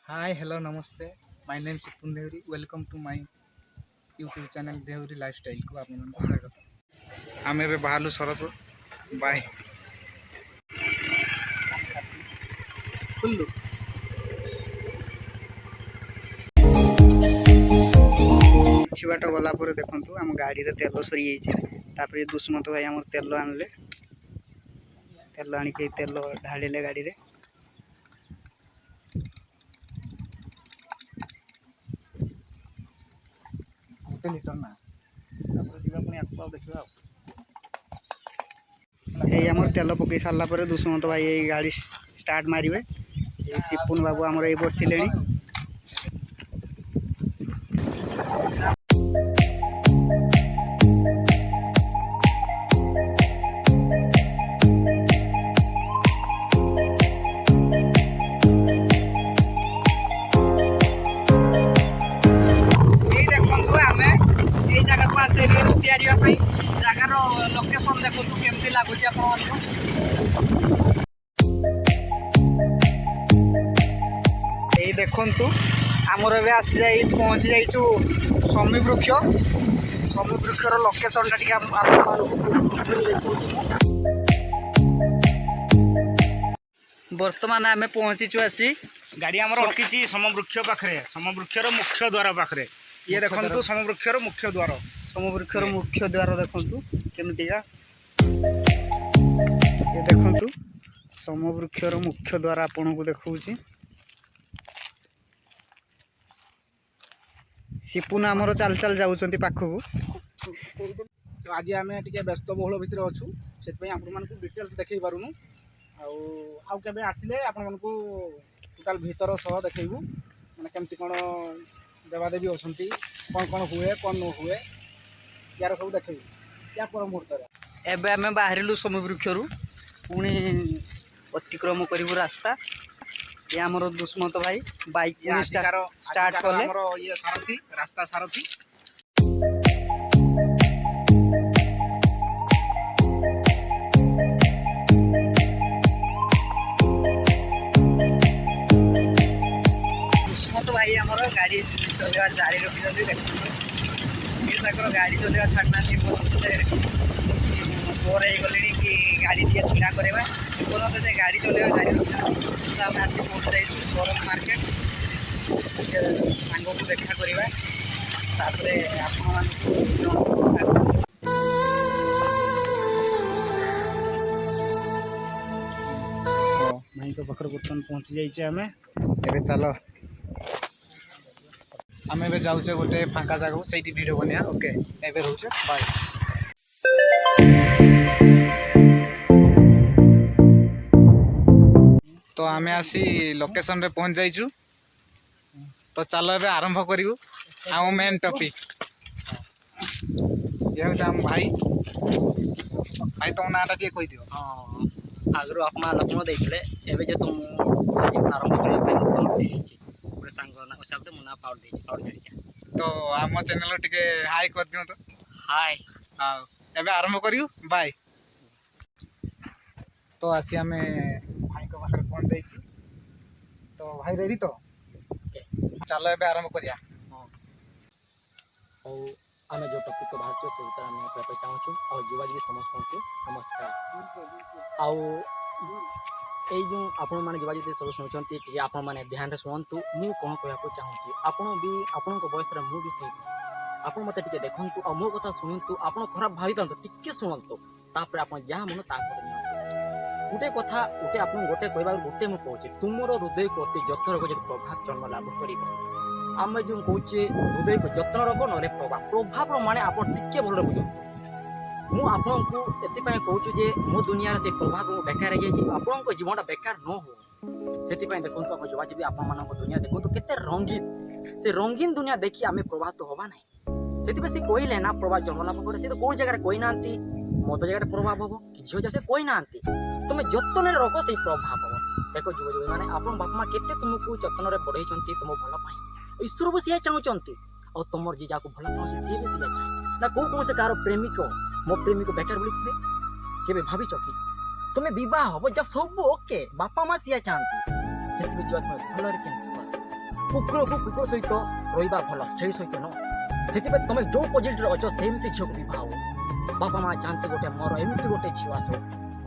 Hi, hello, namaste. My name is Sipun Deori. Welcome to my YouTube channel Deori Lifestyle को आपको स्वागत। ଆମେ ଏବେ ବାହାରିଲୁ ସରପୁର ବାଏ ଫୁଲ୍ଲୁ କିଛି ବାଟ ଗଲା ପରେ ଦେଖନ୍ତୁ ଆମ ଗାଡ଼ିରେ ତେଲ ସରିଯାଇଛି। ତାପରେ ଦୁଷ୍ମନ୍ତ ଭାଇ ଆମର ତେଲ ଆଣିଲେ, ତେଲ ଆଣିକି ତେଲ ଢାଳିଲେ ଗାଡ଼ିରେ। लिटर ना आमर तेल पकई सारापर दुष्मंत भाई ये गाड़ी स्टार्ट मारे। सिपुन बाबू आमर ये बसिले जगार लोकेशन देखो केमती लगुच यही देखु आमर ए आसी जा पहुँची जाइचु शमी वृक्षर लोकेशन टा बर्तमान आम पहुँचीचु आसी गाड़ी आमर अटकी समवृक्ष पाखे समवृक्षर मुख्य द्वार पाखे ये देखो समवृक्षर मुख्य द्वार समवृक्षर मुख्य द्वार देखु केमतीका ये देखु समवृक्षर मुख्य द्वार आपन को देखा सिपुन आमर चल चल जाऊँ पाखक। तो आज आम टे व्यस्तबहुल भितर अच्छु से डिटेल्स देखई पारुनु आउ केबे आसिले आपण मानकू टोटाल भीतर सह देखैबू माने केमती कोन देवादेवी अछंती कौन हुए कौन न हुए यार सब देखैबू या पर मुहूर्त एबे आमे बाहरिलु समवृक्षरु पुणी अतिक्रम करिवु रास्ता। ये आमर दुष्मंत भाई बाइक स्टार्ट कले ये सारथी रास्ता सारथी दुष्मंत भाई आमर गाड़ी चलवा जारी रखी गाड़ी चलवा छाड़ना बोर हो गले कि गाड़ी टे छिड़ा करवा बोलते से गाड़ी चलवा जारी रखा तो आम आसी पहुँच जाइए बरम मार्केट सांग को देखा करवा भाई को पाखर बर्तमान पहुँची जाइए आम ए चल आम ए जाऊे गोटे फांका जगह से वीडियो बनिया ओके एवं रोचे बाय। तो आम आसी लोकेशन रे पहुँच जाइचु तो चलो ए आरंभ करूँ आम मेन टॉपिक ये हूँ आम भाई भाई तुम नाटा टे कही दियो। आगु आप लक्ष्मण देते एवं जो तुम आरंभ करने सांग हिसाब से मुना पाउड तो आम चैनल टे हाई कर दियो तो हाय हाँ एवं आरंभ करूँ बाय। तो आसी आम भाई को पाखे पहुँच जाइए तो भाई रेडी तो चलो ए आरंभ करिया। आम जो टॉपिक को बाहर से आम चाहूँ और युवाजी समस्त को नमस्कार आई जो आपण मैंने युवाजी सब शुणुंट आपण मैंने ध्यान से शुणु मु कौन कहना चाहूँगी आपण भी आपण बयस मुझे से आप मत देखु और मो कथा शुणु आप खराब भाई था टे शुणु तापर आप जहाँ मन ता गोटे कथा गोटे आप गोटे कह गोटे मुझे कहूँ तुमर हृदय को अति जत्न रख जो प्रभाव जन्म लाभ कर आम जो कहे हृदय को जत्न रख ना प्रभाव माने आप टे भल बुझे मुझे एपाई कहूँ जे मो दुनिया से प्रभाव बेकार हो जाए आपण जीवन बेकार न हो से देखो आप युवाजी आप दुनिया देखो केते रंगीन से रंगीन दुनिया देखी आम प्रभावित हवा ना से कहले ना प्रभाव जन्म लाभ करे से तो कौन जगह कही ना मद जगह प्रभाव हम कि झील जगह कही ना तुम जतन रख से प्रभाव हम देख युवजी मैंने आप बापा माँ के तुमको जतन बढ़ई तुम भल ईश्वर भी सी चाहते और तुम जी जहाँ भल पाए सी भी सी चाहे ना कौ कौन से कार प्रेमिक मो प्रेमिक बेकार बोली केवे भावी कि तुम्हें बह हम जा सब ओके बापा माँ सी चाहती से भल କୁକୁର ସହିତ ରହିବା ଭଲ, ଛେଳି ସହିତ ନୁହଁ। ସେଥିପାଇଁ ତମେ ଯୋଉ ପୋଜିଟିଭରେ ଅଛ ସେମିତି ଝିଅକୁ ବିବାହ ହବ। ବାପା ମା ଚାହାନ୍ତି ଗୋଟେ ମୋର ଏମିତି ଗୋଟେ ଝିଅ ଆସୁ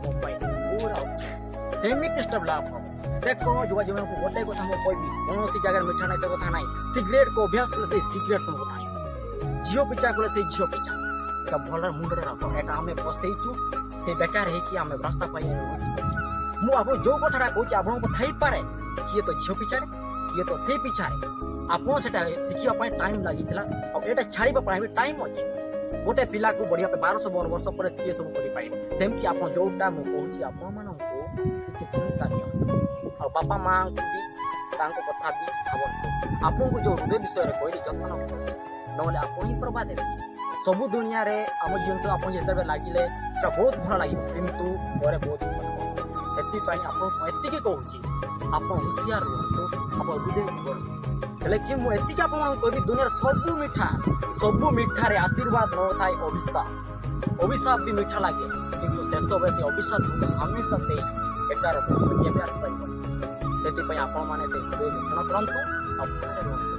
ମୋ ପାଇଁ ପୁରା ସେମିତି ଷ୍ଟେବଲ୍ ହବ। ଦେଖ ଯୁବଜୀବନକୁ ଗୋଟେ କଥା ମୁଁ କହିବି, କୌଣସି ଜାଗାରେ ମିଠା ନାହିଁ ସେ କଥା ନାହିଁ। ସିଗାରେଟକୁ ଅଭ୍ୟାସ କଲେ ସେଇ ସିଗାରେଟ ତୁମକୁ ନାହିଁ, ଝିଅ ପିଛା କଲେ ସେଇ ଝିଅ ପିଛା। এটা ଭଲରେ ମୁଣ୍ଡରେ ରଖ। এটা ଆମେ ପସ୍ତେଇଛୁ, ସେ ବେକାର ହେଇକି ଆମେ ରାସ୍ତା ପାଇ ମୁଁ ଆପଣ ଯୋଉ କଥାଟା କହୁଛି ଆପଣଙ୍କୁ ଥାଇପାରେ କିଏ ତ ଝିଅ ପିଛାରେ କିଏ ତ ସେଇ ପିଛାରେ। ଆପଣ ସେଟା ଶିଖିବା ପାଇଁ ଟାଇମ୍ ଲାଗିଥିଲା, ଆଉ ଏଇଟା ଛାଡ଼ିବା ପାଇଁ ବି ଟାଇମ୍ ଅଛି। ଗୋଟେ ପିଲାକୁ ବଢ଼ିବା ପାଇଁ 1200 ବର୍ଷ ପରେ ସିଏ ସବୁ କରିପାରିବ। ସେମିତି ଆପଣ ଯୋଉଟା ମୁଁ କହୁଛି ଆପଣମାନଙ୍କୁ ଟିକେ ଚିନ୍ତା ନିଅନ୍ତୁ, ଆଉ ବାପା ମାଆଙ୍କୁ ବି ତାଙ୍କ କଥା ବି ଭାବନ୍ତୁ। ଆପଣଙ୍କୁ ଯୋଉ ହୃଦୟ ବିଷୟରେ କହିଲି ଯତ୍ନ କରନ୍ତୁ, ନହେଲେ ଆପଣ ହିଁ ପ୍ରଭାବ ଦେବେ। ସବୁ ଦୁନିଆରେ ଆମ ଜିନିଷ ଆପଣ ଯେତେବେଳେ ଲାଗିଲେ ସେଟା ବହୁତ ଭଲ ଲାଗିବ, କିନ୍ତୁ ପରେ ବହୁତ ଭଲ ହେବ। ସେଥିପାଇଁ ଆପଣଙ୍କୁ ଏତିକି କହୁଛି, ଆପଣ ହୁସିଆର ରୁହନ୍ତୁ, ଆପଣ ହୃଦୟ ବଢ଼ନ୍ତୁ। ହେଲେ କି ମୁଁ ଏତିକି ଆପଣମାନଙ୍କୁ କହିବି, ଦୁନିଆର ସବୁ ମିଠାରେ ଆଶୀର୍ବାଦ ନଥାଏ ଅଭିଶାପ। ଅଭିଶାପ ବି ମିଠା ଲାଗେ, କିନ୍ତୁ ଶେଷବେଳେ ସେ ଅଭିଶାପ ହମେଶା ସେଇ ବେକାର କେବେ ଆସିପାରିବନି। ସେଥିପାଇଁ ଆପଣମାନେ ସେଇ ହୃଦୟ ଯତ୍ନ କରନ୍ତୁ,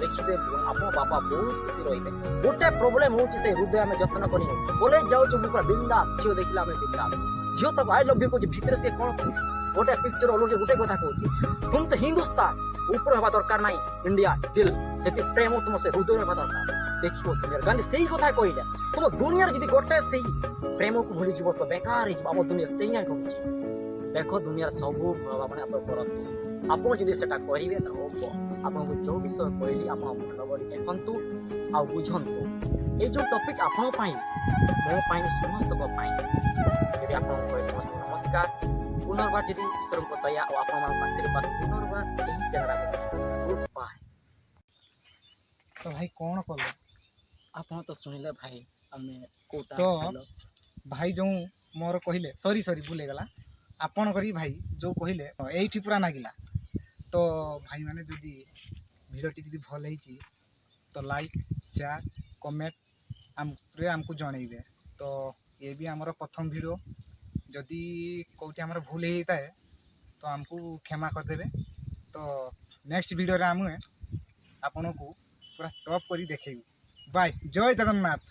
ଦେଖିବେ ଆପଣ ବାପା ବହୁତ ଖୁସି ରହିବେ। ଗୋଟେ ପ୍ରୋବ୍ଲେମ ହଉଛି ସେଇ ହୃଦୟ ଆମେ ଯତ୍ନ କରିନୁ। କଲେଜ ଯାଉଛୁ ମୁଁ ପୁରା ବିନ୍ଦାସ, ଝିଅ ଦେଖିଲେ ଆମେ ବିନ୍ଦାସ। ଝିଅ ତାକୁ ଆଇ ଲଭ୍ ୟୁ କହୁଛି, ଭିତରେ ସେ କ'ଣ କହୁଛି? ଗୋଟେ ପିକ୍ଚର ଓଲୁଛି, ଗୋଟେ କଥା କହୁଛି, ତୁମ ତ ହିନ୍ଦୁସ୍ତାନ ଉପରେ ହେବା ଦରକାର ନାହିଁ, ଇଣ୍ଡିଆ ଦିଲ। ସେଠି ପ୍ରେମ ତୁମ ସେ ହୃଦୟ ହେବା ଦରକାର। ଦେଖିବ ଦୁନିଆରେ ଗାନ୍ଧୀ ସେଇ କଥା କହିଲେ, ତୁମ ଦୁନିଆରେ ଯଦି ଗୋଟେ ସେଇ ପ୍ରେମକୁ ଭୁଲିଯିବ ତ ବେକାର ହେଇଯିବ। ଆମ ଦୁନିଆ ସେଇଆ କହୁଛି। ଦେଖ ଦୁନିଆର ସବୁ ମାନେ ଆପଣ କରନ୍ତୁ, ଆପଣ ଯଦି ସେଟା କରିବେ ତ ହବ। ଆପଣଙ୍କୁ ଯୋଉ ବିଷୟ କହିଲି ଆପଣ ଭଲ କରି ଦେଖନ୍ତୁ ଆଉ ବୁଝନ୍ତୁ। ଏଇ ଯୋଉ ଟପିକ୍ ଆପଣଙ୍କ ପାଇଁ, ମୋ ପାଇଁ, ସମସ୍ତଙ୍କ ପାଇଁ। ଯଦି ଆପଣଙ୍କୁ କହିଲେ ସମସ୍ତଙ୍କୁ ନମସ୍କାର। ପୁନର୍ବାର ଯଦି ଈଶ୍ୱରଙ୍କ ଦୟା ଆଉ ଆପଣମାନଙ୍କ ଆଶୀର୍ବାଦ ପୁନର୍ବାର ଏହି ଚ୍ୟାନେଲରେ ଗୁଡ୍ ବାଏ। ତ ଭାଇ କ'ଣ କଲ? ଆପଣ ତ ଶୁଣିଲେ ଭାଇ, ଆମେ କୋଉଟା ତ ଛାଡ଼ିଲ। ଭାଇ ଯେଉଁ ମୋର କହିଲେ, ସରି ଭୁଲିଗଲା, ଆପଣ କରି ଭାଇ ଯେଉଁ କହିଲେ ଏଇଠି ପୁରା ନାଗିଲା। ତ ଭାଇମାନେ ଯଦି ଭିଡ଼ିଓଟି ଯଦି ଭଲ ହେଇଛି ତ ଲାଇକ୍, ସେୟାର, କମେଣ୍ଟ ଆମକୁ ଜଣେଇବେ। ତ ଇଏ ବି ଆମର ପ୍ରଥମ ଭିଡ଼ିଓ, ଯଦି କେଉଁଠି ଆମର ଭୁଲ ହେଇଥାଏ ତ ଆମକୁ କ୍ଷମା କରିଦେବେ। ତ ନେକ୍ସଟ ଭିଡ଼ିଓରେ ଆମେ ଆପଣଙ୍କୁ ପୁରା ଟପ୍ କରି ଦେଖେଇବୁ। ବାଏ, ଜୟ ଜଗନ୍ନାଥ।